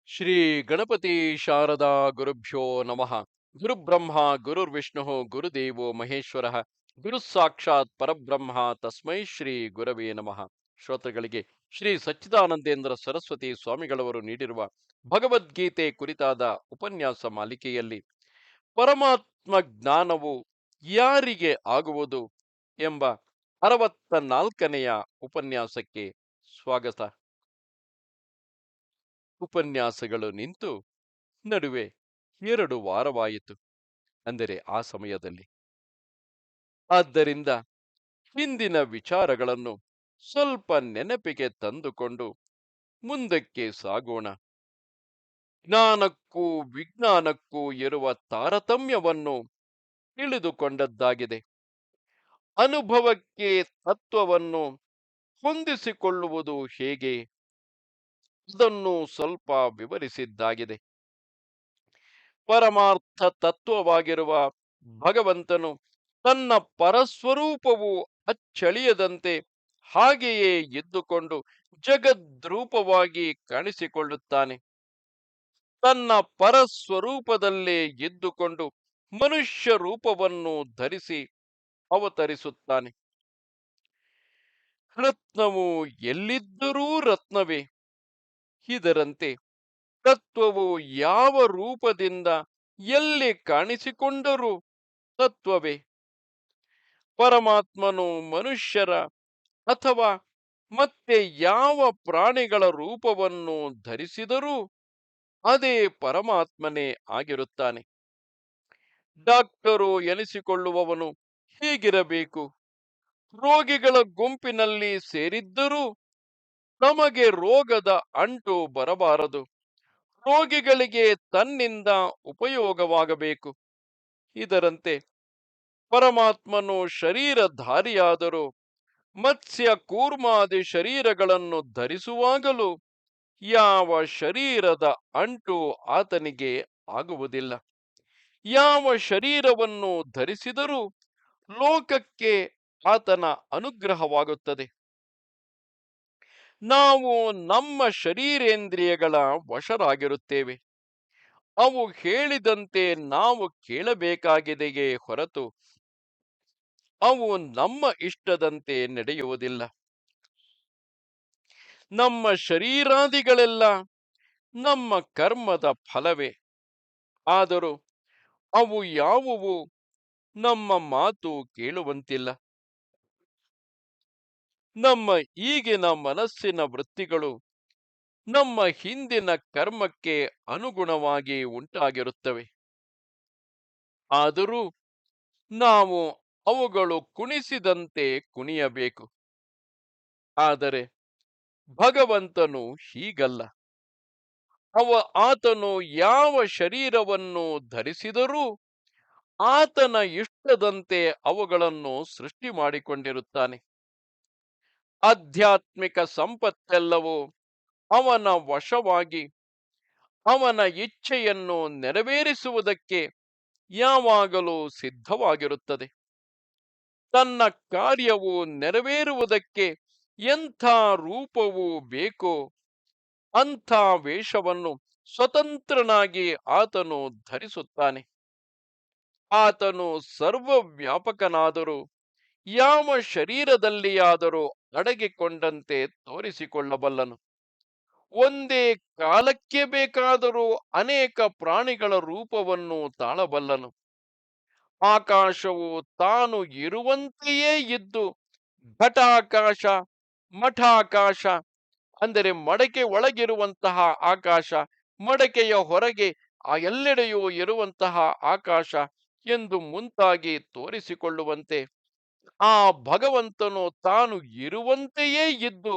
ಶ್ರೀ ಗಣಪತಿ ಶಾರದಾ ಗುರುಭ್ಯೋ ನಮಃ. ಗುರುಬ್ರಹ್ಮ ಗುರುರ್ವಿಷ್ಣು ಗುರುದೇವೋ ಮಹೇಶ್ವರ ಗುರು ಸಾಕ್ಷಾತ್ ಪರಬ್ರಹ್ಮ ತಸ್ಮೈ ಶ್ರೀ ಗುರವೇ ನಮಃ. ಶ್ರೋತೃಗಳಿಗೆ ಶ್ರೀ ಸಚ್ಚಿದಾನಂದೇಂದ್ರ ಸರಸ್ವತಿ ಸ್ವಾಮಿಗಳವರು ನೀಡಿರುವ ಭಗವದ್ಗೀತೆ ಕುರಿತಾದ ಉಪನ್ಯಾಸ ಮಾಲಿಕೆಯಲ್ಲಿ ಪರಮಾತ್ಮ ಜ್ಞಾನವು ಯಾರಿಗೆ ಆಗುವುದು ಎಂಬ 64ನೆಯ ಉಪನ್ಯಾಸಕ್ಕೆ ಸ್ವಾಗತ. ಉಪನ್ಯಾಸಗಳು ನಿಂತು ನಡುವೆ 2 ವಾರವಾಯಿತು. ಅಂದರೆ ಆ ಸಮಯದಲ್ಲಿ. ಆದ್ದರಿಂದ ಹಿಂದಿನ ವಿಚಾರಗಳನ್ನು ಸ್ವಲ್ಪ ನೆನಪಿಗೆ ತಂದುಕೊಂಡು ಮುಂದಕ್ಕೆ ಸಾಗೋಣ. ಜ್ಞಾನಕ್ಕೂ ವಿಜ್ಞಾನಕ್ಕೂ ಇರುವ ತಾರತಮ್ಯವನ್ನು ತಿಳಿದುಕೊಂಡದ್ದಾಗಿದೆ. ಅನುಭವಕ್ಕೆ ತತ್ವವನ್ನು ಹೊಂದಿಸಿಕೊಳ್ಳುವುದು ಹೇಗೆ, ಅದನ್ನು ಸ್ವಲ್ಪ ವಿವರಿಸಿದ್ದಾಗಿದೆ. ಪರಮಾರ್ಥ ತತ್ವವಾಗಿರುವ ಭಗವಂತನು ತನ್ನ ಪರಸ್ವರೂಪವು ಅಚ್ಚಳಿಯದಂತೆ ಹಾಗೆಯೇ ಇದ್ದುಕೊಂಡು ಜಗದ್ರೂಪವಾಗಿ ಕಾಣಿಸಿಕೊಳ್ಳುತ್ತಾನೆ. ತನ್ನ ಪರಸ್ವರೂಪದಲ್ಲೇ ಇದ್ದುಕೊಂಡು ಮನುಷ್ಯ ರೂಪವನ್ನು ಧರಿಸಿ ಅವತರಿಸುತ್ತಾನೆ. ರತ್ನವು ಎಲ್ಲಿದ್ದರೂ ರತ್ನವೇ. ಇದರಂತೆ ತತ್ವವು ಯಾವ ರೂಪದಿಂದ ಎಲ್ಲಿ ಕಾಣಿಸಿಕೊಂಡರೂ ತತ್ವವೇ. ಪರಮಾತ್ಮನು ಮನುಷ್ಯರ ಅಥವಾ ಮತ್ತೆ ಯಾವ ಪ್ರಾಣಿಗಳ ರೂಪವನ್ನು ಧರಿಸಿದರೂ ಅದೇ ಪರಮಾತ್ಮನೇ ಆಗಿರುತ್ತಾನೆ. ಡಾಕ್ಟರು ಎನಿಸಿಕೊಳ್ಳುವವನು ಹೀಗಿರಬೇಕು. ರೋಗಿಗಳ ಗುಂಪಿನಲ್ಲಿ ಸೇರಿದ್ದರೂ ತಮಗೆ ರೋಗದ ಅಂಟು ಬರಬಾರದು. ರೋಗಿಗಳಿಗೆ ತನ್ನಿಂದ ಉಪಯೋಗವಾಗಬೇಕು. ಇದರಂತೆ ಪರಮಾತ್ಮನು ಶರೀರಧಾರಿಯಾದರೂ ಮತ್ಸ್ಯ ಕೂರ್ಮಾದಿ ಶರೀರಗಳನ್ನು ಧರಿಸುವಾಗಲೂ ಯಾವ ಶರೀರದ ಅಂಟು ಆತನಿಗೆ ಆಗುವುದಿಲ್ಲ. ಯಾವ ಶರೀರವನ್ನು ಧರಿಸಿದರೂ ಲೋಕಕ್ಕೆ ಆತನ ಅನುಗ್ರಹವಾಗುತ್ತದೆ. ನಾವು ನಮ್ಮ ಶರೀರೇಂದ್ರಿಯಗಳ ವಶರಾಗಿರುತ್ತೇವೆ. ಅವು ಹೇಳಿದಂತೆ ನಾವು ಕೇಳಬೇಕಾಗಿದೆಯೇ ಹೊರತು ಅವು ನಮ್ಮ ಇಷ್ಟದಂತೆ ನಡೆಯುವುದಿಲ್ಲ. ನಮ್ಮ ಶರೀರಾದಿಗಳೆಲ್ಲ ನಮ್ಮ ಕರ್ಮದ ಫಲವೇ. ಆದರೂ ಅವು ಯಾವುವು ನಮ್ಮ ಮಾತು ಕೇಳುವಂತಿಲ್ಲ. ನಮ್ಮ ಈಗಿನ ಮನಸ್ಸಿನ ವೃತ್ತಿಗಳು ನಮ್ಮ ಹಿಂದಿನ ಕರ್ಮಕ್ಕೆ ಅನುಗುಣವಾಗಿ ಉಂಟಾಗಿರುತ್ತವೆ. ಆದರೂ ನಾವು ಅವುಗಳು ಕುಣಿಸಿದಂತೆ ಕುಣಿಯಬೇಕು. ಆದರೆ ಭಗವಂತನು ಹೀಗಲ್ಲ. ಆತನು ಯಾವ ಶರೀರವನ್ನು ಧರಿಸಿದರೂ ಆತನ ಇಷ್ಟದಂತೆ ಅವುಗಳನ್ನು ಸೃಷ್ಟಿ ಮಾಡಿಕೊಂಡಿರುತ್ತಾನೆ. ಆಧ್ಯಾತ್ಮಿಕ ಸಂಪತ್ತೆಲ್ಲವೂ ಅವನ ವಶವಾಗಿ ಅವನ ಇಚ್ಛೆಯನ್ನು ನೆರವೇರಿಸುವುದಕ್ಕೆ ಯಾವಾಗಲೂ ಸಿದ್ಧವಾಗಿರುತ್ತದೆ. ತನ್ನ ಕಾರ್ಯವು ನೆರವೇರುವುದಕ್ಕೆ ಎಂಥ ರೂಪವು ಬೇಕೋ ಅಂಥ ವೇಷವನ್ನು ಸ್ವತಂತ್ರನಾಗಿ ಆತನು ಧರಿಸುತ್ತಾನೆ. ಆತನು ಸರ್ವವ್ಯಾಪಕನಾದರೂ ಯಾವ ಶರೀರದಲ್ಲಿಯಾದರೂ ಅಡಗಿಕೊಂಡಂತೆ ತೋರಿಸಿಕೊಳ್ಳಬಲ್ಲನು. ಒಂದೇ ಕಾಲಕ್ಕೆ ಬೇಕಾದರೂ ಅನೇಕ ಪ್ರಾಣಿಗಳ ರೂಪವನ್ನು ತಾಳಬಲ್ಲನು. ಆಕಾಶವು ತಾನು ಇರುವಂತೆಯೇ ಇದ್ದು ಘಟಾಕಾಶ, ಮಠಾಕಾಶ ಅಂದರೆ ಮಡಕೆ ಒಳಗಿರುವಂತಹ ಆಕಾಶ, ಮಡಕೆಯ ಹೊರಗೆ ಎಲ್ಲೆಡೆಯೂ ಇರುವಂತಹ ಆಕಾಶ ಎಂದು ಮುಂತಾಗಿ ತೋರಿಸಿಕೊಳ್ಳುವಂತೆ ಆ ಭಗವಂತನು ತಾನು ಇರುವಂತೆಯೇ ಇದ್ದು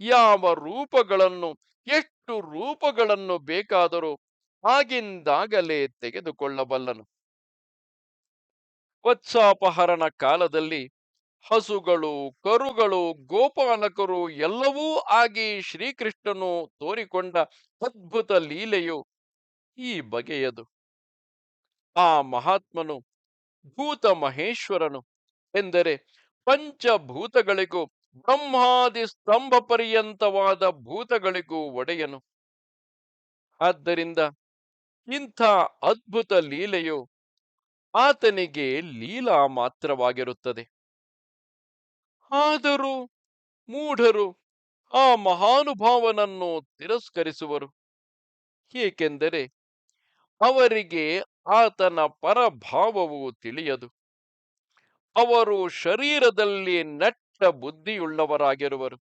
ಯಾವ ರೂಪಗಳನ್ನು, ಎಷ್ಟು ರೂಪಗಳನ್ನು ಬೇಕಾದರೂ ಆಗಿಂದಾಗಲೇ ತೆಗೆದುಕೊಳ್ಳಬಲ್ಲನು. ವತ್ಸಾಪಹರಣ ಕಾಲದಲ್ಲಿ ಹಸುಗಳು, ಕರುಗಳು, ಗೋಪಾಲಕರು ಎಲ್ಲವೂ ಆಗಿ ಶ್ರೀಕೃಷ್ಣನು ತೋರಿಕೊಂಡ ಅದ್ಭುತ ಲೀಲೆಯು ಈ ಬಗೆಯದು. ಆ ಮಹಾತ್ಮನು ಭೂತ ಮಹೇಶ್ವರನು. ಎಂದರೆ ಪಂಚಭೂತಗಳಿಗೂ ಬ್ರಹ್ಮಾದಿ ಸ್ತಂಭ ಪರ್ಯಂತವಾದ ಭೂತಗಳಿಗೂ ಒಡೆಯನು. ಆದ್ದರಿಂದ ಇಂಥ ಅದ್ಭುತ ಲೀಲೆಯು ಆತನಿಗೆ ಲೀಲಾ ಮಾತ್ರವಾಗಿರುತ್ತದೆ. ಆದರೂ ಮೂಢರು ಆ ಮಹಾನುಭಾವನನ್ನು ತಿರಸ್ಕರಿಸುವರು. ಏಕೆಂದರೆ ಅವರಿಗೆ ಆತನ ಪರಭಾವವು ತಿಳಿಯದು. ಅವರು ಶರೀರದಲ್ಲಿ ನೆಟ್ಟ ಬುದ್ಧಿಯುಳ್ಳವರಾಗಿರುವರು.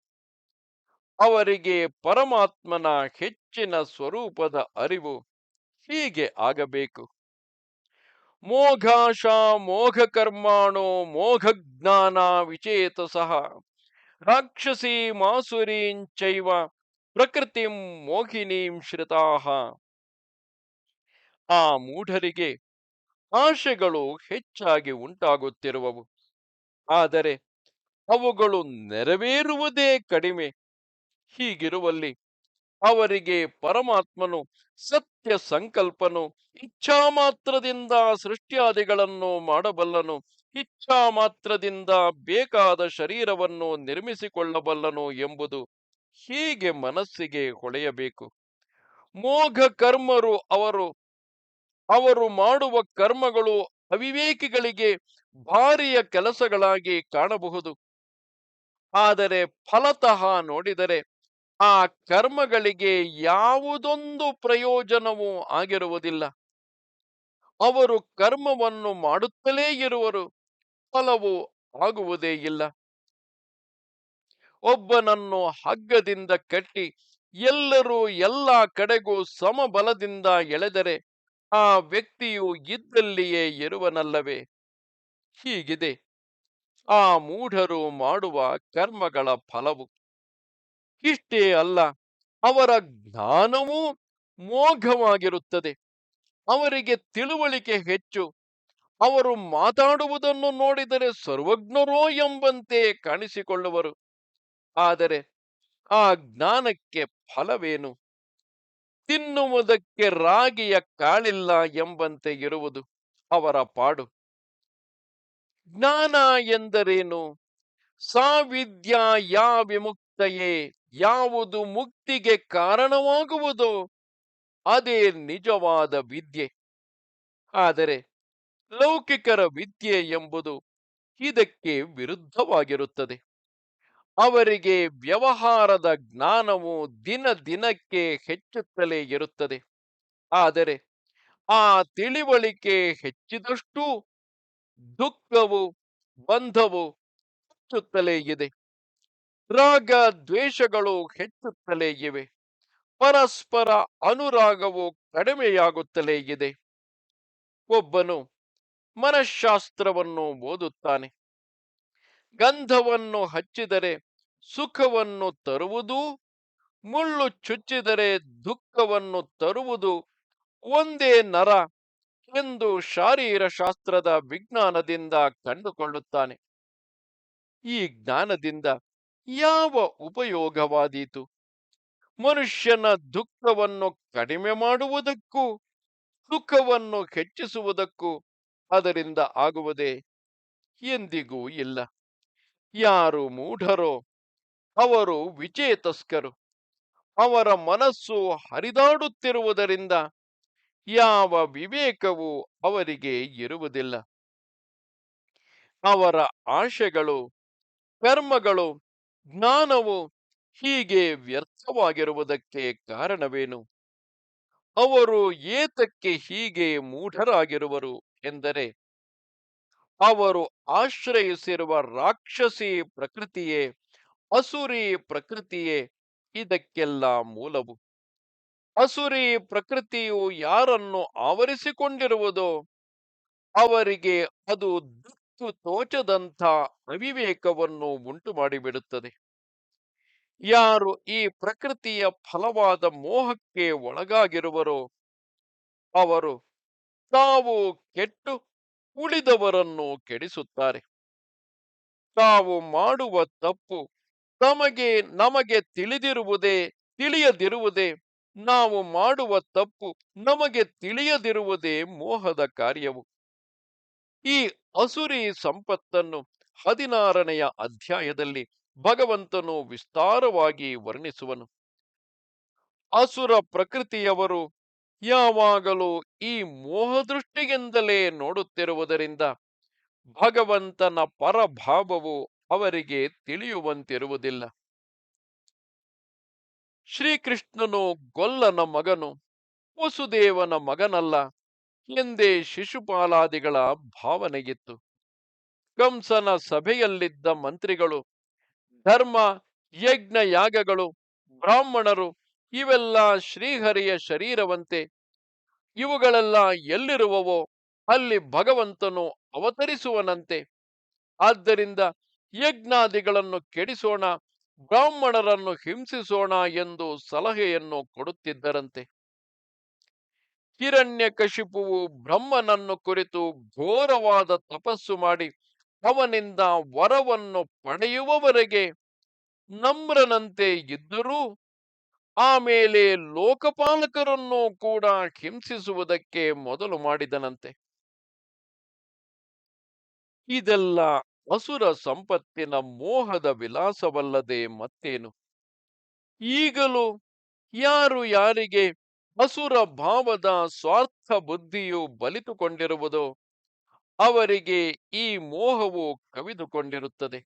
ಅವರಿಗೆ ಪರಮಾತ್ಮನ ಹೆಚ್ಚಿನ ಸ್ವರೂಪದ ಅರಿವು ಹೀಗೆ ಆಗಬೇಕು. ಮೋಘಾಶ ಮೋಘ ಕರ್ಮಾಣೋ ಮೋಘ ಜ್ಞಾನ ವಿಚೇತಸಃ ರಾಕ್ಷಸೀ ಮಾಸುರೀಂಚೈವ ಪ್ರಕೃತಿಂ ಮೋಹಿನೀಂ ಶ್ರಿತಾಃ. ಆ ಮೂಢರಿಗೆ ಆಶೆಗಳು ಹೆಚ್ಚಾಗಿ ಉಂಟಾಗುತ್ತಿರುವವು, ಆದರೆ ಅವುಗಳು ನೆರವೇರುವುದೇ ಕಡಿಮೆ. ಹೀಗಿರುವಲ್ಲಿ ಅವರಿಗೆ ಪರಮಾತ್ಮನು ಸತ್ಯ ಸಂಕಲ್ಪನು, ಇಚ್ಛಾ ಮಾತ್ರದಿಂದ ಸೃಷ್ಟ್ಯಾದಿಗಳನ್ನು ಮಾಡಬಲ್ಲನು, ಇಚ್ಛಾ ಮಾತ್ರದಿಂದ ಬೇಕಾದ ಶರೀರವನ್ನು ನಿರ್ಮಿಸಿಕೊಳ್ಳಬಲ್ಲನು ಎಂಬುದು ಹೀಗೆ ಮನಸ್ಸಿಗೆ ಹೊಳೆಯಬೇಕು. ಮೋಘ ಕರ್ಮರು ಅವರು ಮಾಡುವ ಕರ್ಮಗಳು ಅವಿವೇಕಿಗಳಿಗೆ ಭಾರಿಯ ಕೆಲಸಗಳಾಗಿ ಕಾಣಬಹುದು. ಆದರೆ ಫಲತಃ ನೋಡಿದರೆ ಆ ಕರ್ಮಗಳಿಗೆ ಯಾವುದೊಂದು ಪ್ರಯೋಜನವೂ ಆಗಿರುವುದಿಲ್ಲ. ಅವರು ಕರ್ಮವನ್ನು ಮಾಡುತ್ತಲೇ ಇರುವರು, ಫಲವು ಆಗುವುದೇ ಇಲ್ಲ. ಒಬ್ಬನನ್ನು ಹಗ್ಗದಿಂದ ಕಟ್ಟಿ ಎಲ್ಲರೂ ಎಲ್ಲ ಕಡೆಗೂ ಸಮಬಲದಿಂದ ಎಳೆದರೆ ಆ ವ್ಯಕ್ತಿಯು ಇದ್ದಲ್ಲಿಯೇ ಇರುವನಲ್ಲವೇ? ಹೀಗಿದೆ ಆ ಮೂಢರು ಮಾಡುವ ಕರ್ಮಗಳ ಫಲವು. ಇಷ್ಟೇ ಅಲ್ಲ, ಅವರ ಜ್ಞಾನವೂ ಮೋಘವಾಗಿರುತ್ತದೆ. ಅವರಿಗೆ ತಿಳುವಳಿಕೆ ಹೆಚ್ಚು. ಅವರು ಮಾತಾಡುವುದನ್ನು ನೋಡಿದರೆ ಸರ್ವಜ್ಞರೋ ಎಂಬಂತೆ ಕಾಣಿಸಿಕೊಳ್ಳುವರು. ಆದರೆ ಆ ಜ್ಞಾನಕ್ಕೆ ಫಲವೇನು? ತಿನ್ನುವುದಕ್ಕೆ ರಾಗಿಯ ಕಾಳಿಲ್ಲ ಎಂಬಂತೆ ಇರುವುದು ಅವರ ಪಾಡು. ಜ್ಞಾನ ಎಂದರೇನು? ಸಾವಿದ್ಯಾ ಯಾ ವಿಮುಕ್ತಯೇ, ಯಾವುದು ಮುಕ್ತಿಗೆ ಕಾರಣವಾಗುವುದೋ ಅದೇ ನಿಜವಾದ ವಿದ್ಯೆ. ಆದರೆ ಲೌಕಿಕರ ವಿದ್ಯೆ ಎಂಬುದು ಇದಕ್ಕೆ ವಿರುದ್ಧವಾಗಿರುತ್ತದೆ. ಅವರಿಗೆ ವ್ಯವಹಾರದ ಜ್ಞಾನವು ದಿನ ದಿನಕ್ಕೆ ಹೆಚ್ಚುತ್ತಲೇ ಇರುತ್ತದೆ. ಆದರೆ ಆ ತಿಳಿವಳಿಕೆ ಹೆಚ್ಚಿದಷ್ಟೂ ದುಃಖವು, ಬಂಧವು ಹೆಚ್ಚುತ್ತಲೇ ಇದೆ. ರಾಗ ದ್ವೇಷಗಳು ಹೆಚ್ಚುತ್ತಲೇ ಇವೆ. ಪರಸ್ಪರ ಅನುರಾಗವು ಕಡಿಮೆಯಾಗುತ್ತಲೇ ಇದೆ. ಒಬ್ಬನು ಮನಃಶಾಸ್ತ್ರವನ್ನು ಓದುತ್ತಾನೆ. ಗಂಧವನ್ನು ಹಚ್ಚಿದರೆ ಸುಖವನ್ನು ತರುವುದು, ಮುಳ್ಳು ಚುಚ್ಚಿದರೆ ದುಃಖವನ್ನು ತರುವುದು ಒಂದೇ ನರ ಎಂದು ಶಾರೀರಶಾಸ್ತ್ರದ ವಿಜ್ಞಾನದಿಂದ ಕಂಡುಕೊಳ್ಳುತ್ತಾನೆ. ಈ ಜ್ಞಾನದಿಂದ ಯಾವ ಉಪಯೋಗವಾದೀತು? ಮನುಷ್ಯನ ದುಃಖವನ್ನು ಕಡಿಮೆ ಮಾಡುವುದಕ್ಕೂ ಸುಖವನ್ನು ಹೆಚ್ಚಿಸುವುದಕ್ಕೂ ಅದರಿಂದ ಆಗುವುದೇ? ಎಂದಿಗೂ ಇಲ್ಲ. ಯಾರು ಮೂಢರೋ ಅವರು ವಿಚೇತಸ್ಕರು. ಅವರ ಮನಸ್ಸು ಹರಿದಾಡುತ್ತಿರುವುದರಿಂದ ಯಾವ ವಿವೇಕವೂ ಅವರಿಗೆ ಇರುವುದಿಲ್ಲ. ಅವರ ಆಶೆಗಳು, ಕರ್ಮಗಳು, ಜ್ಞಾನವು ಹೀಗೆ ವ್ಯರ್ಥವಾಗಿರುವುದಕ್ಕೆ ಕಾರಣವೇನು? ಅವರು ಏತಕ್ಕೆ ಹೀಗೆ ಮೂಢರಾಗಿರುವರು ಎಂದರೆ, ಅವರು ಆಶ್ರಯಿಸಿರುವ ರಾಕ್ಷಸಿ ಪ್ರಕೃತಿಯೇ, ಅಸುರಿ ಪ್ರಕೃತಿಯೇ ಇದಕ್ಕೆಲ್ಲ ಮೂಲವು. ಅಸುರಿ ಪ್ರಕೃತಿಯು ಯಾರನ್ನು ಆವರಿಸಿಕೊಂಡಿರುವುದೋ ಅವರಿಗೆ ಅದು ದಿಕ್ಕು ತೋಚದಂಥ ಅವಿವೇಕವನ್ನು ಉಂಟು ಮಾಡಿಬಿಡುತ್ತದೆ. ಯಾರು ಈ ಪ್ರಕೃತಿಯ ಫಲವಾದ ಮೋಹಕ್ಕೆ ಒಳಗಾಗಿರುವರೋ ಅವರು ತಾವು ಕೆಟ್ಟು ಉಳಿದವರನ್ನು ಕೆಡಿಸುತ್ತಾರೆ. ತಾವು ಮಾಡುವ ತಪ್ಪು ನಮಗೆ ತಿಳಿಯದಿರುವುದೇ, ನಾವು ಮಾಡುವ ತಪ್ಪು ನಮಗೆ ತಿಳಿಯದಿರುವುದೇ ಮೋಹದ ಕಾರ್ಯವು. ಈ ಅಸುರಿ ಸಂಪತ್ತನ್ನು 16ನೆಯ ಅಧ್ಯಾಯದಲ್ಲಿ ಭಗವಂತನು ವಿಸ್ತಾರವಾಗಿ ವರ್ಣಿಸುವನು. ಅಸುರ ಪ್ರಕೃತಿಯವರು ಯಾವಾಗಲೂ ಈ ಮೋಹದೃಷ್ಟಿಯಿಂದಲೇ ನೋಡುತ್ತಿರುವುದರಿಂದ ಭಗವಂತನ ಪರಭಾವವು ಅವರಿಗೆ ತಿಳಿಯುವಂತಿರುವುದಿಲ್ಲ. ಶ್ರೀಕೃಷ್ಣನು ಗೊಲ್ಲನ ಮಗನು, ವಸುದೇವನ ಮಗನಲ್ಲ ಎಂದೇ ಶಿಶುಪಾಲಾದಿಗಳ ಭಾವನೆಗಿತ್ತು. ಕಂಸನ ಸಭೆಯಲ್ಲಿದ್ದ ಮಂತ್ರಿಗಳು ಧರ್ಮ, ಯಜ್ಞ ಯಾಗಗಳು, ಬ್ರಾಹ್ಮಣರು ಇವೆಲ್ಲ ಶ್ರೀಹರಿಯ ಶರೀರವಂತೆ, ಇವುಗಳೆಲ್ಲ ಎಲ್ಲಿರುವವೋ ಅಲ್ಲಿ ಭಗವಂತನು ಅವತರಿಸುವನಂತೆ. ಆದ್ದರಿಂದ ಯಜ್ಞಾದಿಗಳನ್ನು ಕೆಡಿಸೋಣ, ಬ್ರಾಹ್ಮಣರನ್ನು ಹಿಂಸಿಸೋಣ ಎಂದು ಸಲಹೆಯನ್ನು ಕೊಡುತ್ತಿದ್ದರಂತೆ. ಹಿರಣ್ಯಕಶಿಪುವು ಬ್ರಹ್ಮನನ್ನು ಕುರಿತು ಘೋರವಾದ ತಪಸ್ಸು ಮಾಡಿ ಅವನಿಂದ ವರವನ್ನು ಪಡೆಯುವವರೆಗೆ ನಮ್ರನಂತೆ ಇದ್ದರೂ ಆಮೇಲೆ ಲೋಕಪಾಲಕರನ್ನು ಕೂಡ ಹಿಂಸಿಸುವುದಕ್ಕೆ ಮೊದಲು ಮಾಡಿದನಂತೆ. ಇದೆಲ್ಲ ಅಸುರ ಸಂಪತ್ತಿನ ಮೋಹದ ವಿಲಾಸವಲ್ಲದೆ ಮತ್ತೇನು? ಈಗಲೂ ಯಾರು ಯಾರಿಗೆ ಅಸುರ ಭಾವದ ಸ್ವಾರ್ಥ ಬುದ್ಧಿಯು ಬಲಿತುಕೊಂಡಿರುವುದೋ ಅವರಿಗೆ ಈ ಮೋಹವು ಕವಿದುಕೊಂಡಿರುತ್ತದೆ.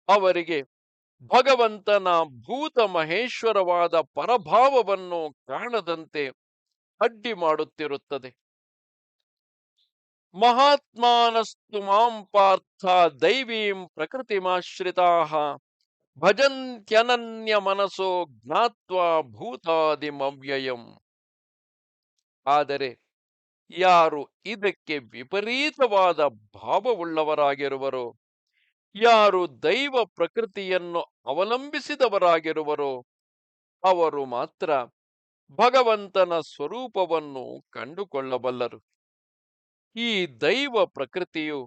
ಅವರಿಗೆ ಭಗವಂತನ ಭೂತ ಮಹೇಶ್ವರವಾದ ಪರಭಾವವನ್ನು ಕಾಣದಂತೆ ಅಡ್ಡಿ ಮಾಡುತ್ತಿರುತ್ತದೆ. ಮಹಾತ್ಮಾನಸ್ತು ಮಾಂ ಪಾರ್ಥ ದೈವೀಂ ಪ್ರಕೃತಿಮಾಶ್ರಿತಾಃ ಭಜಂತ್ಯನನ್ಯ ಮನಸೋ ಜ್ಞಾತ್ವಾ ಭೂತಾದಿಮವ್ಯಯಂ. ಆದರೆ ಯಾರು ಇದಕ್ಕೆ ವಿಪರೀತವಾದ ಭಾವವುಳ್ಳವರಾಗಿರುವರೋ, ಯಾರು ದೈವ ಪ್ರಕೃತಿಯನ್ನು ಅವಲಂಬಿಸಿದವರಾಗಿರುವರೋ ಅವರು ಮಾತ್ರ ಭಗವಂತನ ಸ್ವರೂಪವನ್ನು ಕಂಡುಕೊಳ್ಳಬಲ್ಲರು. ಈ ದೈವ ಪ್ರಕೃತಿಯು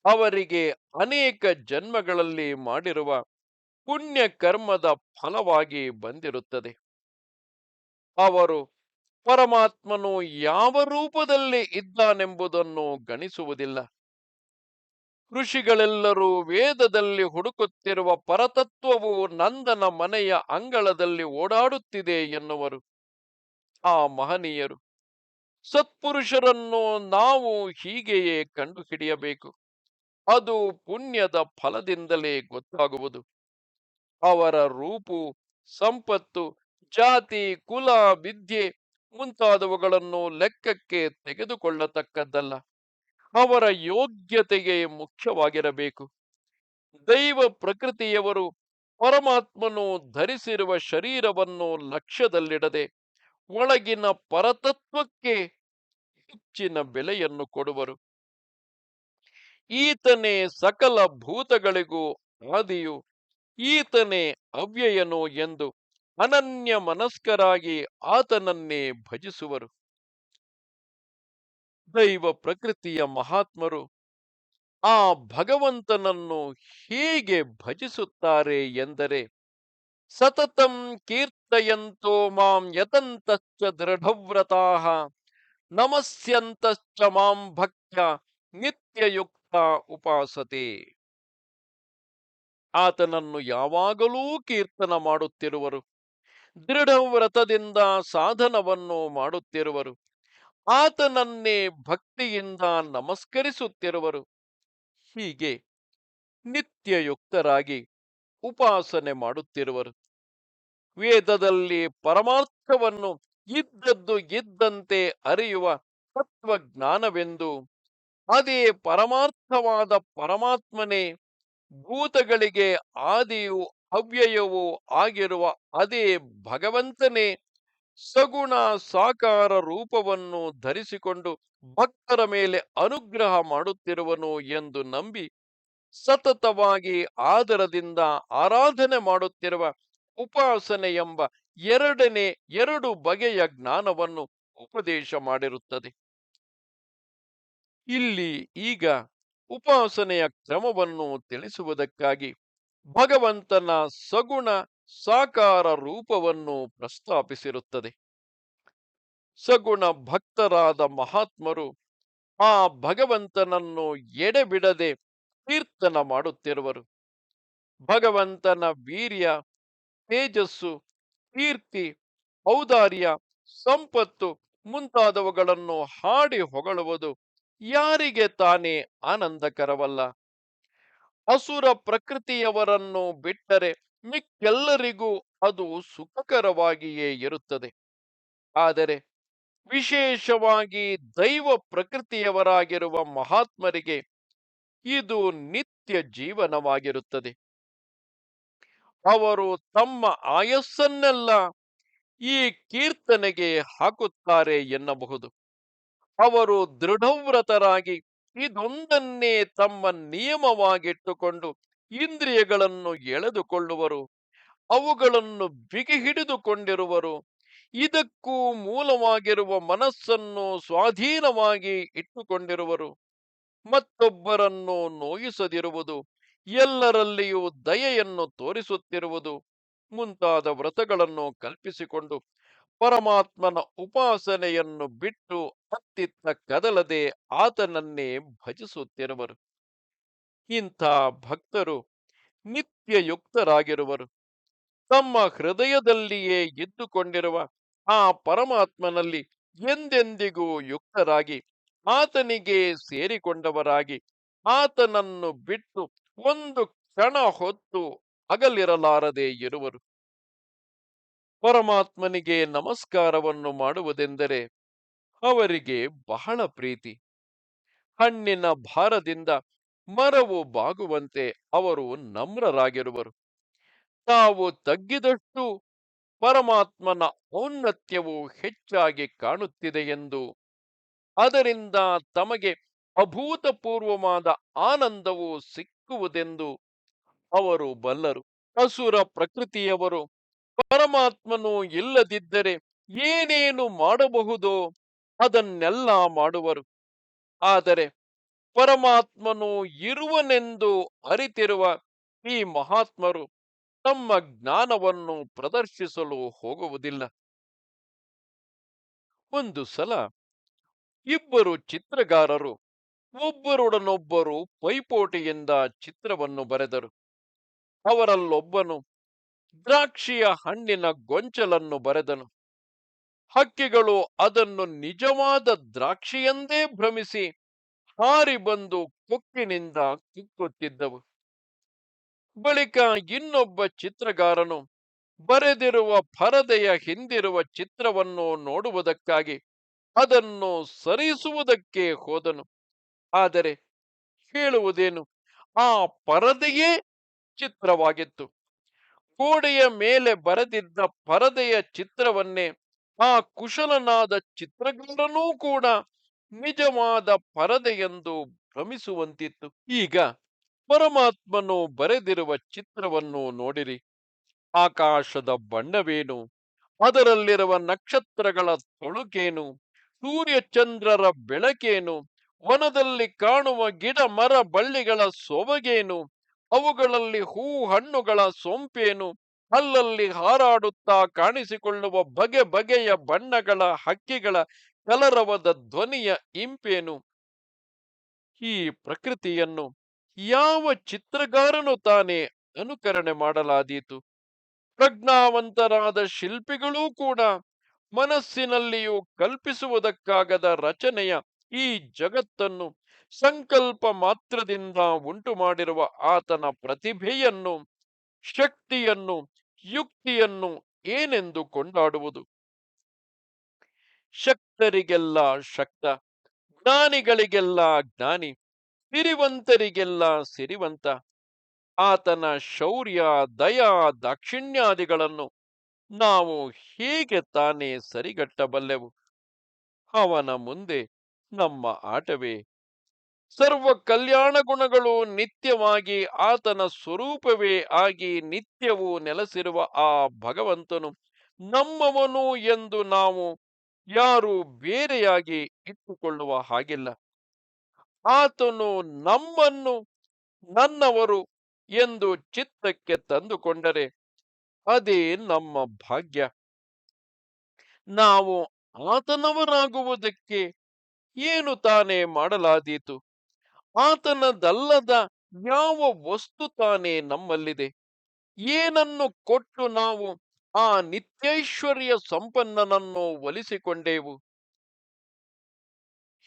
ಅವರಿಗೆ ಅನೇಕ ಜನ್ಮಗಳಲ್ಲಿ ಮಾಡಿರುವ ಪುಣ್ಯ ಕರ್ಮದ ಫಲವಾಗಿ ಬಂದಿರುತ್ತದೆ. ಅವರು ಪರಮಾತ್ಮನು ಯಾವ ರೂಪದಲ್ಲಿ ಇದ್ದಾನೆಂಬುದನ್ನು ಗಣಿಸುವುದಿಲ್ಲ. ಋಷಿಗಳೆಲ್ಲರೂ ವೇದದಲ್ಲಿ ಹುಡುಕುತ್ತಿರುವ ಪರತತ್ವವು ನಂದನ ಮನೆಯ ಅಂಗಳದಲ್ಲಿ ಓಡಾಡುತ್ತಿದೆ ಎನ್ನುವರು. ಆ ಮಹನೀಯರು ಸತ್ಪುರುಷರನ್ನು ನಾವು ಹೀಗೆಯೇ ಕಂಡುಹಿಡಿಯಬೇಕು. ಅದು ಪುಣ್ಯದ ಫಲದಿಂದಲೇ ಗೊತ್ತಾಗುವುದು. ಅವರ ರೂಪು, ಸಂಪತ್ತು, ಜಾತಿ, ಕುಲ, ವಿದ್ಯೆ ಮುಂತಾದವುಗಳನ್ನು ಲೆಕ್ಕಕ್ಕೆ ತೆಗೆದುಕೊಳ್ಳತಕ್ಕದ್ದಲ್ಲ. ಅವರ ಯೋಗ್ಯತೆಗೆ ಮುಖ್ಯವಾಗಿರಬೇಕು. ದೈವ ಪ್ರಕೃತಿಯವರು ಪರಮಾತ್ಮನು ಧರಿಸಿರುವ ಶರೀರವನ್ನು ಲಕ್ಷ್ಯದಲ್ಲಿಡದೆ ಒಳಗಿನ ಪರತತ್ವಕ್ಕೆ ಹೆಚ್ಚಿನ ಬೆಲೆಯನ್ನು ಕೊಡುವರು. ಈತನೇ ಸಕಲ ಭೂತಗಳಿಗೂ ಆದಿಯು, ಈತನೇ ಅವ್ಯಯನು ಎಂದು ಅನನ್ಯ ಮನಸ್ಕರಾಗಿ ಆತನನ್ನೇ ಭಜಿಸುವರು. ದೈವ ಪ್ರಕೃತಿಯ ಮಹಾತ್ಮರು ಆ ಭಗವಂತನನ್ನು ಹೇಗೆ ಭಜಿಸುತ್ತಾರೆ ಎಂದರೆ, ಸತತಂ ಕೀರ್ತಯಂತೋ ಮಾಂ ಯತಂತಶ್ಚ ದೃಢವ್ರತಾಃ ನಮಸ್ಯಂತಶ್ಚ ಮಾಂ ಭಕ್ತ್ಯ ನಿತ್ಯಯುಕ್ತ ಉಪಾಸತೆ. ಆತನನ್ನು ಯಾವಾಗಲೂ ಕೀರ್ತನ ಮಾಡುತ್ತಿರುವರು, ದೃಢವ್ರತದಿಂದ ಸಾಧನವನ್ನು ಮಾಡುತ್ತಿರುವರು, ಆತನನ್ನೇ ಭಕ್ತಿಯಿಂದ ನಮಸ್ಕರಿಸುತ್ತಿರುವರು. ಹೀಗೆ ನಿತ್ಯಯುಕ್ತರಾಗಿ ಉಪಾಸನೆ ಮಾಡುತ್ತಿರುವರು. ವೇದದಲ್ಲಿ ಪರಮಾರ್ಥವನ್ನು ಇದ್ದದ್ದು ಇದ್ದಂತೆ ಅರಿಯುವ ತತ್ವಜ್ಞಾನವೆಂದು, ಅದೇ ಪರಮಾರ್ಥವಾದ ಪರಮಾತ್ಮನೇ ಭೂತಗಳಿಗೆ ಆದಿಯೂ ಅವ್ಯಯವೂ ಆಗಿರುವ ಅದೇ ಭಗವಂತನೇ ಸಗುಣ ಸಾಕಾರ ರೂಪವನ್ನು ಧರಿಸಿಕೊಂಡು ಭಕ್ತರ ಮೇಲೆ ಅನುಗ್ರಹ ಮಾಡುತ್ತಿರುವನು ಎಂದು ನಂಬಿ ಸತತವಾಗಿ ಆದರದಿಂದ ಆರಾಧನೆ ಮಾಡುತ್ತಿರುವ ಉಪಾಸನೆ ಎಂಬ ಎರಡು ಬಗೆಯ ಜ್ಞಾನವನ್ನು ಉಪದೇಶ ಮಾಡಿರುತ್ತದೆ. ಇಲ್ಲಿ ಈಗ ಉಪಾಸನೆಯ ಕ್ರಮವನ್ನು ತಿಳಿಸುವುದಕ್ಕಾಗಿ ಭಗವಂತನ ಸಗುಣ ಸಾಕಾರ ರೂಪವನ್ನು ಪ್ರಸ್ತಾಪಿಸಿರುತ್ತದೆ. ಸಗುಣ ಭಕ್ತರಾದ ಮಹಾತ್ಮರು ಆ ಭಗವಂತನನ್ನು ಎಡೆಬಿಡದೆ ಕೀರ್ತನ ಮಾಡುತ್ತಿರುವರು. ಭಗವಂತನ ವೀರ್ಯ, ತೇಜಸ್ಸು, ಕೀರ್ತಿ, ಔದಾರ್ಯ, ಸಂಪತ್ತು ಮುಂತಾದವುಗಳನ್ನು ಹಾಡಿ ಹೊಗಳುವುದು ಯಾರಿಗೆ ತಾನೇ ಆನಂದಕರವಲ್ಲ. ಅಸುರ ಪ್ರಕೃತಿಯವರನ್ನು ಬಿಟ್ಟರೆ ಮಿಕ್ಕೆಲ್ಲರಿಗೂ ಅದು ಸುಖಕರವಾಗಿಯೇ ಇರುತ್ತದೆ. ಆದರೆ ವಿಶೇಷವಾಗಿ ದೈವ ಪ್ರಕೃತಿಯವರಾಗಿರುವ ಮಹಾತ್ಮರಿಗೆ ಇದು ನಿತ್ಯ ಜೀವನವಾಗಿರುತ್ತದೆ. ಅವರು ತಮ್ಮ ಆಯಸ್ಸನ್ನೆಲ್ಲ ಈ ಕೀರ್ತನೆಗೆ ಹಾಕುತ್ತಾರೆ ಎನ್ನಬಹುದು. ಅವರು ದೃಢವ್ರತರಾಗಿ ಇದೊಂದನ್ನೇ ತಮ್ಮ ನಿಯಮವಾಗಿಟ್ಟುಕೊಂಡು ಇಂದ್ರಿಯಗಳನ್ನು ಎಳೆದುಕೊಳ್ಳುವರು, ಅವುಗಳನ್ನು ಬಿಗಿ ಹಿಡಿದುಕೊಂಡಿರುವರು. ಇದಕ್ಕೂ ಮೂಲವಾಗಿರುವ ಮನಸ್ಸನ್ನು ಸ್ವಾಧೀನವಾಗಿ ಇಟ್ಟುಕೊಂಡಿರುವರು. ಮತ್ತೊಬ್ಬರನ್ನು ನೋಯಿಸದಿರುವುದು, ಎಲ್ಲರಲ್ಲಿಯೂ ದಯೆಯನ್ನು ತೋರಿಸುತ್ತಿರುವುದು ಮುಂತಾದ ವ್ರತಗಳನ್ನು ಕಲ್ಪಿಸಿಕೊಂಡು ಪರಮಾತ್ಮನ ಉಪಾಸನೆಯನ್ನು ಬಿಟ್ಟು ಅತ್ತಿತ್ತ ಕದಲದೆ ಆತನನ್ನೇ ಭಜಿಸುತ್ತಿರುವರು. ಇಂಥ ಭಕ್ತರು ನಿತ್ಯಯುಕ್ತರಾಗಿರುವರು. ತಮ್ಮ ಹೃದಯದಲ್ಲಿಯೇ ಇದ್ದುಕೊಂಡಿರುವ ಆ ಪರಮಾತ್ಮನಲ್ಲಿ ಎಂದೆಂದಿಗೂ ಯುಕ್ತರಾಗಿ ಆತನಿಗೆ ಸೇರಿಕೊಂಡವರಾಗಿ ಆತನನ್ನು ಬಿಟ್ಟು ಒಂದು ಕ್ಷಣ ಹೊತ್ತು ಅಗಲಿರಲಾರದೆ ಇರುವರು. ಪರಮಾತ್ಮನಿಗೆ ನಮಸ್ಕಾರವನ್ನು ಮಾಡುವುದೆಂದರೆ ಅವರಿಗೆ ಬಹಳ ಪ್ರೀತಿ. ಹಣ್ಣಿನ ಭಾರದಿಂದ ಮರವು ಬಾಗುವಂತೆ ಅವರು ನಮ್ರರಾಗಿರುವರು. ತಾವು ತಗ್ಗಿದಷ್ಟು ಪರಮಾತ್ಮನ ಔನ್ನತ್ಯವು ಹೆಚ್ಚಾಗಿ ಕಾಣುತ್ತಿದೆಯೆಂದು, ಅದರಿಂದ ತಮಗೆ ಅಭೂತಪೂರ್ವವಾದ ಆನಂದವು ಸಿಕ್ಕುವುದೆಂದು ಅವರು ಬಲ್ಲರು. ಅಸುರ ಪ್ರಕೃತಿಯವರು ಪರಮಾತ್ಮನು ಇಲ್ಲದಿದ್ದರೆ ಏನೇನು ಮಾಡಬಹುದೋ ಅದನ್ನೆಲ್ಲ ಮಾಡುವರು. ಆದರೆ ಪರಮಾತ್ಮನು ಇರುವನೆಂದು ಅರಿತಿರುವ ಈ ಮಹಾತ್ಮರು ತಮ್ಮ ಜ್ಞಾನವನ್ನು ಪ್ರದರ್ಶಿಸಲು ಹೋಗುವುದಿಲ್ಲ. ಒಂದು ಸಲ ಇಬ್ಬರು ಚಿತ್ರಗಾರರು ಒಬ್ಬರೊಡನೊಬ್ಬರು ಪೈಪೋಟಿಯಿಂದ ಚಿತ್ರವನ್ನು ಬರೆದರು. ಅವರಲ್ಲೊಬ್ಬನು ದ್ರಾಕ್ಷಿಯ ಹಣ್ಣಿನ ಗೊಂಚಲನ್ನು ಬರೆದನು. ಹಕ್ಕಿಗಳು ಅದನ್ನು ನಿಜವಾದ ದ್ರಾಕ್ಷಿಯೆಂದೇ ಭ್ರಮಿಸಿ ಹಾರಿ ಬಂದು ಕೊಕ್ಕಿನಿಂದ ಕಿಕ್ಕುತ್ತಿದ್ದವು. ಬಳಿಕ ಇನ್ನೊಬ್ಬ ಚಿತ್ರಗಾರನು ಬರೆದಿರುವ ಪರದೆಯ ಹಿಂದಿರುವ ಚಿತ್ರವನ್ನು ನೋಡುವುದಕ್ಕಾಗಿ ಅದನ್ನು ಸರಿಸುವುದಕ್ಕೆ ಹೋದನು. ಆದರೆ ಹೇಳುವುದೇನು, ಆ ಪರದೆಯೇ ಚಿತ್ರವಾಗಿತ್ತು. ಗೋಡೆಯ ಮೇಲೆ ಬರೆದಿದ್ದ ಪರದೆಯ ಚಿತ್ರವನ್ನೇ ಆ ಕುಶಲನಾದ ಚಿತ್ರಗಾರನೂ ಕೂಡ ನಿಜವಾದ ಪರದೆಯೆಂದು ಭ್ರಮಿಸುವಂತಿತ್ತು. ಈಗ ಪರಮಾತ್ಮನು ಬರೆದಿರುವ ಚಿತ್ರವನ್ನು ನೋಡಿರಿ. ಆಕಾಶದ ಬಣ್ಣವೇನು, ಅದರಲ್ಲಿರುವ ನಕ್ಷತ್ರಗಳ ತೊಳುಕೇನು, ಸೂರ್ಯಚಂದ್ರರ ಬೆಳಕೇನು, ವನದಲ್ಲಿ ಕಾಣುವ ಗಿಡ ಮರ ಬಳ್ಳಿಗಳ ಸೊಬಗೇನು, ಅವುಗಳಲ್ಲಿ ಹೂ ಹಣ್ಣುಗಳ ಸೊಂಪೇನು, ಅಲ್ಲಲ್ಲಿ ಹಾರಾಡುತ್ತಾ ಕಾಣಿಸಿಕೊಳ್ಳುವ ಬಗೆ ಬಗೆಯ ಬಣ್ಣಗಳ ಹಕ್ಕಿಗಳ ಕಲರವದ ಧ್ವನಿಯ ಇಂಪೇನು. ಈ ಪ್ರಕೃತಿಯನ್ನು ಯಾವ ಚಿತ್ರಗಾರನು ತಾನೇ ಅನುಕರಣೆ ಮಾಡಲಾದೀತು? ಪ್ರಜ್ಞಾವಂತರಾದ ಶಿಲ್ಪಿಗಳೂ ಕೂಡ ಮನಸ್ಸಿನಲ್ಲಿಯೂ ಕಲ್ಪಿಸುವುದಕ್ಕಾಗದ ರಚನೆಯ ಈ ಜಗತ್ತನ್ನು ಸಂಕಲ್ಪ ಮಾತ್ರದಿಂದ ಉಂಟು ಮಾಡಿರುವ ಆತನ ಪ್ರತಿಭೆಯನ್ನು, ಶಕ್ತಿಯನ್ನು, ಯುಕ್ತಿಯನ್ನು ಏನೆಂದು ಕೊಂಡಾಡುವುದು? ಶಕ್ತರಿಗೆಲ್ಲ ಶಕ್ತ, ಜ್ಞಾನಿಗಳಿಗೆಲ್ಲ ಜ್ಞಾನಿ, ಸಿರಿವಂತರಿಗೆಲ್ಲ ಸಿರಿವಂತ. ಆತನ ಶೌರ್ಯ, ದಯಾ, ದಾಕ್ಷಿಣ್ಯಾದಿಗಳನ್ನು ನಾವು ಹೇಗೆ ತಾನೇ ಸರಿಗಟ್ಟಬಲ್ಲೆವು? ಅವನ ಮುಂದೆ ನಮ್ಮ ಆಟವೇ? ಸರ್ವ ಕಲ್ಯಾಣ ಗುಣಗಳು ನಿತ್ಯವಾಗಿ ಆತನ ಸ್ವರೂಪವೇ ಆಗಿ ನಿತ್ಯವೂ ನೆಲೆಸಿರುವ ಆ ಭಗವಂತನು ನಮ್ಮವನು ಎಂದು ನಾವು ಯಾರು ಬೇರೆಯಾಗಿ ಇಟ್ಟುಕೊಳ್ಳುವ ಹಾಗಿಲ್ಲ. ಆತನು ನಮ್ಮನ್ನು ನನ್ನವರು ಎಂದು ಚಿತ್ತಕ್ಕೆ ತಂದುಕೊಂಡರೆ ಅದೇ ನಮ್ಮ ಭಾಗ್ಯ. ನಾವು ಆತನವರಾಗುವುದಕ್ಕೆ ಏನು ತಾನೇ ಮಾಡಲಾದೀತು? ಆತನದಲ್ಲದ ಯಾವ ವಸ್ತು ತಾನೇ ನಮ್ಮಲ್ಲಿದೆ? ಏನನ್ನು ಕೊಟ್ಟು ನಾವು ಆ ನಿತ್ಯೈಶ್ವರ್ಯ ಸಂಪನ್ನನನ್ನು ಒಲಿಸಿಕೊಂಡೆವು.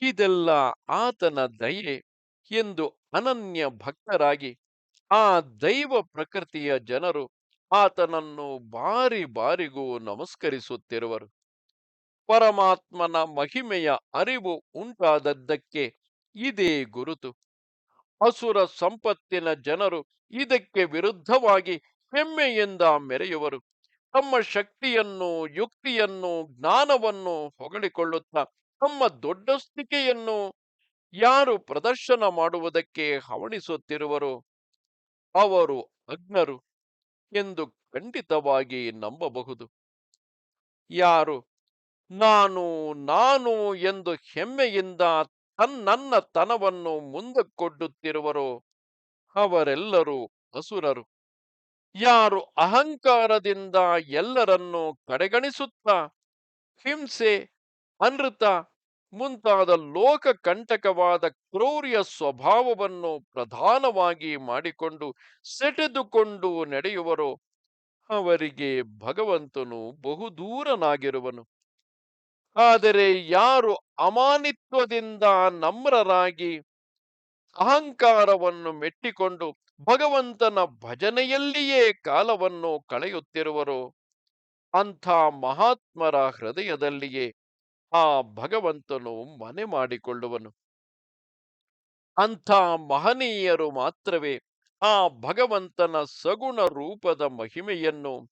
ಇದೆಲ್ಲ ಆತನ ದಯೆ ಎಂದು ಅನನ್ಯ ಭಕ್ತರಾಗಿ ಆ ದೈವ ಪ್ರಕೃತಿಯ ಜನರು ಆತನನ್ನು ಬಾರಿ ಬಾರಿಗೂ ನಮಸ್ಕರಿಸುತ್ತಿರುವರು. ಪರಮಾತ್ಮನ ಮಹಿಮೆಯ ಅರಿವು ಉಂಟಾದದ್ದಕ್ಕೆ ಇದೇ ಗುರುತು. ಅಸುರ ಸಂಪತ್ತಿನ ಜನರು ಇದಕ್ಕೆ ವಿರುದ್ಧವಾಗಿ ಹೆಮ್ಮೆಯಿಂದ ಮೆರೆಯುವರು. ತಮ್ಮ ಶಕ್ತಿಯನ್ನು, ಯುಕ್ತಿಯನ್ನು, ಜ್ಞಾನವನ್ನು ಹೊಗಳಿಕೊಳ್ಳುತ್ತಾ ತಮ್ಮ ದೊಡ್ಡಸ್ತಿಕೆಯನ್ನು ಯಾರು ಪ್ರದರ್ಶನ ಮಾಡುವುದಕ್ಕೆ ಹವಣಿಸುತ್ತಿರುವರೋ ಅವರು ಅಜ್ಞರು ಎಂದು ಖಂಡಿತವಾಗಿ ನಂಬಬಹುದು. ಯಾರು ನಾನು ನಾನು ಎಂದು ಹೆಮ್ಮೆಯಿಂದ ತನ್ನನ್ನ ತನವನ್ನು ಮುಂದಕ್ಕೊಡ್ಡುತ್ತಿರುವರೋ ಅವರೆಲ್ಲರೂ ಅಸುರರು. ಯಾರು ಅಹಂಕಾರದಿಂದ ಎಲ್ಲರನ್ನೂ ಕಡೆಗಣಿಸುತ್ತಾ ಹಿಂಸೆ, ಅನೃತ ಮುಂತಾದ ಲೋಕಕಂಟಕವಾದ ಕ್ರೌರ್ಯ ಸ್ವಭಾವವನ್ನು ಪ್ರಧಾನವಾಗಿ ಮಾಡಿಕೊಂಡು ಸೆಟೆದುಕೊಂಡು ನಡೆಯುವರೋ ಅವರಿಗೆ ಭಗವಂತನು ಬಹುದೂರನಾಗಿರುವನು. ಆದರೆ ಯಾರು ಅಮಾನಿತ್ವದಿಂದ ನಮ್ರರಾಗಿ ಅಹಂಕಾರವನ್ನು ಮೆಟ್ಟಿಕೊಂಡು ಭಗವಂತನ ಭಜನೆಯಲ್ಲಿಯೇ ಕಾಲವನ್ನು ಕಳೆಯುತ್ತಿರುವರೋ ಅಂಥ ಮಹಾತ್ಮರ ಹೃದಯದಲ್ಲಿಯೇ ಆ ಭಗವಂತನು ಮನೆ ಮಾಡಿಕೊಳ್ಳುವನು. ಅಂಥ ಮಹನೀಯರು ಮಾತ್ರವೇ ಆ ಭಗವಂತನ ಸಗುಣ ರೂಪದ ಮಹಿಮೆಯನ್ನು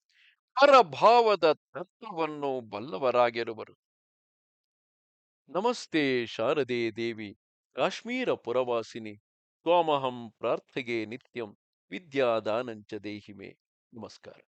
ಪರಭಾವದ ತತ್ವವನ್ನು ಬಲ್ಲವರಾಗಿರುವರು. ನಮಸ್ತೆ ಶಾರದೆ ದೇವಿ, ಕಾಶ್ಮೀರ ಪುರವಾಸಿನಿ, ತ್ವಾಮಹಂ ಪ್ರಾರ್ಥೆಗೆ ನಿತ್ಯಂ ವಿದ್ಯಾದಾನಂಚ ದೇಹಿಮೆ. ನಮಸ್ಕಾರ.